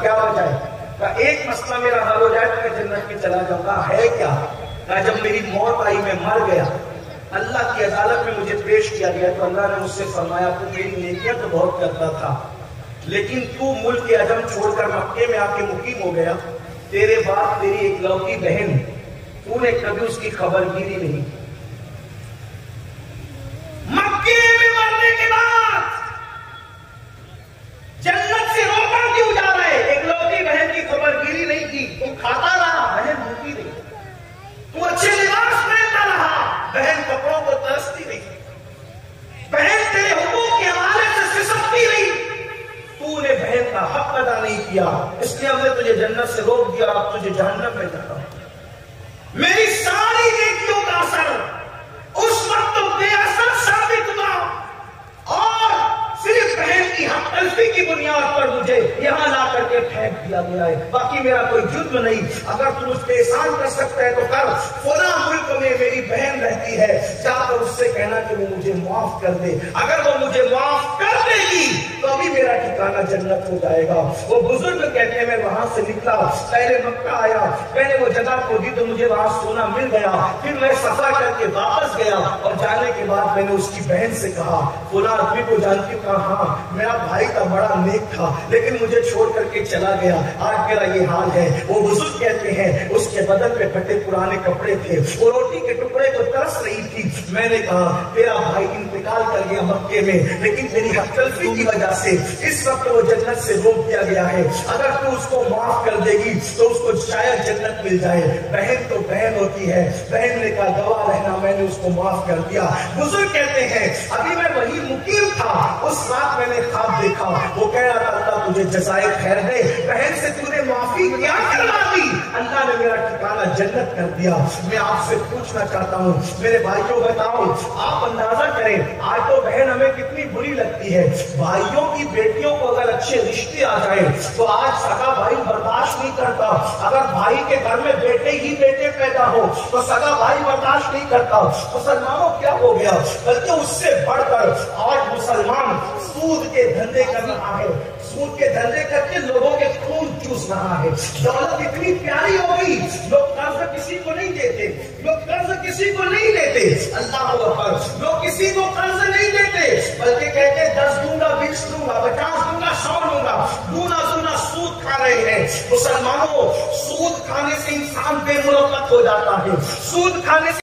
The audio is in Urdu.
کیا ہو جائے؟ کہ ایک مسئلہ میرا حل ہو جائے تو میں جنت میں چلا جاؤں گا. ہے کیا؟ کہ جب میری موت آئی میں مر گیا، اللہ کی عدالت میں مجھے پیش کیا گیا تو اللہ نے مجھ سے فرمایا تو میری نیکیاں تو بہت کرتا تھا، لیکن تو ملک عجم چھوڑ کر مکے میں آ کے مقیم ہو گیا. تیرے بعد تیری ایک لوتی بہن، تو نے کبھی اس کی خبر گیری نہیں. مکے میں مرنے کے بعد جنت سے روکا کیوں جا رہے؟ ایک لوتی بہن کی خبر گیری نہیں کی. تم کھاتا رہا، بہن بھوکی نہیں. تو اچھے لباس پہنتا رہا، بہن کپڑوں کو ترستی نہیں. بہن تیرے حقوق کے حوالے سے سسکتی نہیں. تو نے بہن کا حق ادا نہیں کیا، اس لیے ہم نے تجھے جنت سے روک دیا. اب تجھے جہنم میں جاتا ہوں. میری ساری نیکیوں کا اثر اس وقت بے اثر ثابت ہوا اور صرف بہن کی حق تلفی کی بنیاد پر مجھے یہاں لا کر کے پھینک دیا گیا ہے. باقی میرا کوئی جرم نہیں. اگر تم اس پہ احسان کر سکتا ہے تو کر. فلاں ملک میں میری بہن رہتی ہے، جا کر اس سے کہنا کہ وہ مجھے معاف کر دے. اگر وہ مجھے معاف کر دے گی تو ابھی میرا ٹھکانہ جنت ہو جائے گا. وہ بزرگ کہتے ہیں میں وہاں سے نکلا، پہلے مکہ آیا، میں نے وہ جگہ کو دی تو مجھے وہاں سونا مل گیا. پھر میں صفا کر کے واپس گیا اور جانے کے بعد میں نے اس کی بہن سے کہا فلاں آدمی کو جانتی ہوں؟ کہا ہاں، میرا بھائی تھا، بڑا نیک تھا، لیکن مجھے چھوڑ کر کے چلا گیا، آج میرا یہ حال ہے. وہ بزرگ کہتے ہیں اس کے بدن پہ پھٹے پرانے کپڑے تھے، وہ روٹی کے ٹکڑے کو ترس رہی تھی. میں نے کہا تیرا بھائی انتقال کر گیا مکے میں، لیکن تیری حق تلفی کی وجہ سے اس وقت وہ جنت سے روک دیا گیا ہے. اگر تو اس کو معاف کر دے گی تو اس کو شاید جنت مل جائے. بہن تو بہن ہوتی ہے. بہن نے کہا گواہ رہنا، میں نے اس کو معاف کر دیا. بزرگ کہتے ہیں ابھی میں وہی مقیم تھا، اس رات میں نے خواب دیکھا، وہ کہہ رہا تھا اللہ تجھے جزائے خیر دے، بہن سے تو نے معافی کیا کروا دی، اللہ نے میرا ٹھکانہ جنت کر دیا. میں آپ سے پوچھنا چاہتا ہوں میرے بھائیوں، بتاؤ آپ اندازہ کریں آج تو بہن ہمیں کتنی بری لگتی ہے. بھائیوں کی بیٹیوں کو اگر اچھے رشتے آ جائیں تو آج سگا بھائی برداشت نہیں کرتا. اگر بھائی کے گھر میں بیٹے ہی بیٹے پیدا ہو تو سگا بھائی برداشت نہیں کرتا. مسلمانوں کیا ہو گیا؟ بلکہ اس سے بڑھ کر آج مسلمان سود کے دھندے کر رہا ہے. سود کے دھندے کر کے لوگوں کے خون چوس رہا ہے. دولت اتنی پیاری ہو گئی، لوگ قرض کسی کو نہیں دیتے، لوگ قرض کسی کو نہیں لیتے. اللہ اکبر، لوگ کسی کو قرض نہیں دیتے بلکہ کہتے 10 دوں گا، 20 دوں گا، 50 دوں گا، 100 دوں گا. دونا دونا سود کھا رہے ہیں. مسلمانوں سود کھانے سے انسان بے مروت ہو جاتا ہے. سود کھانے سے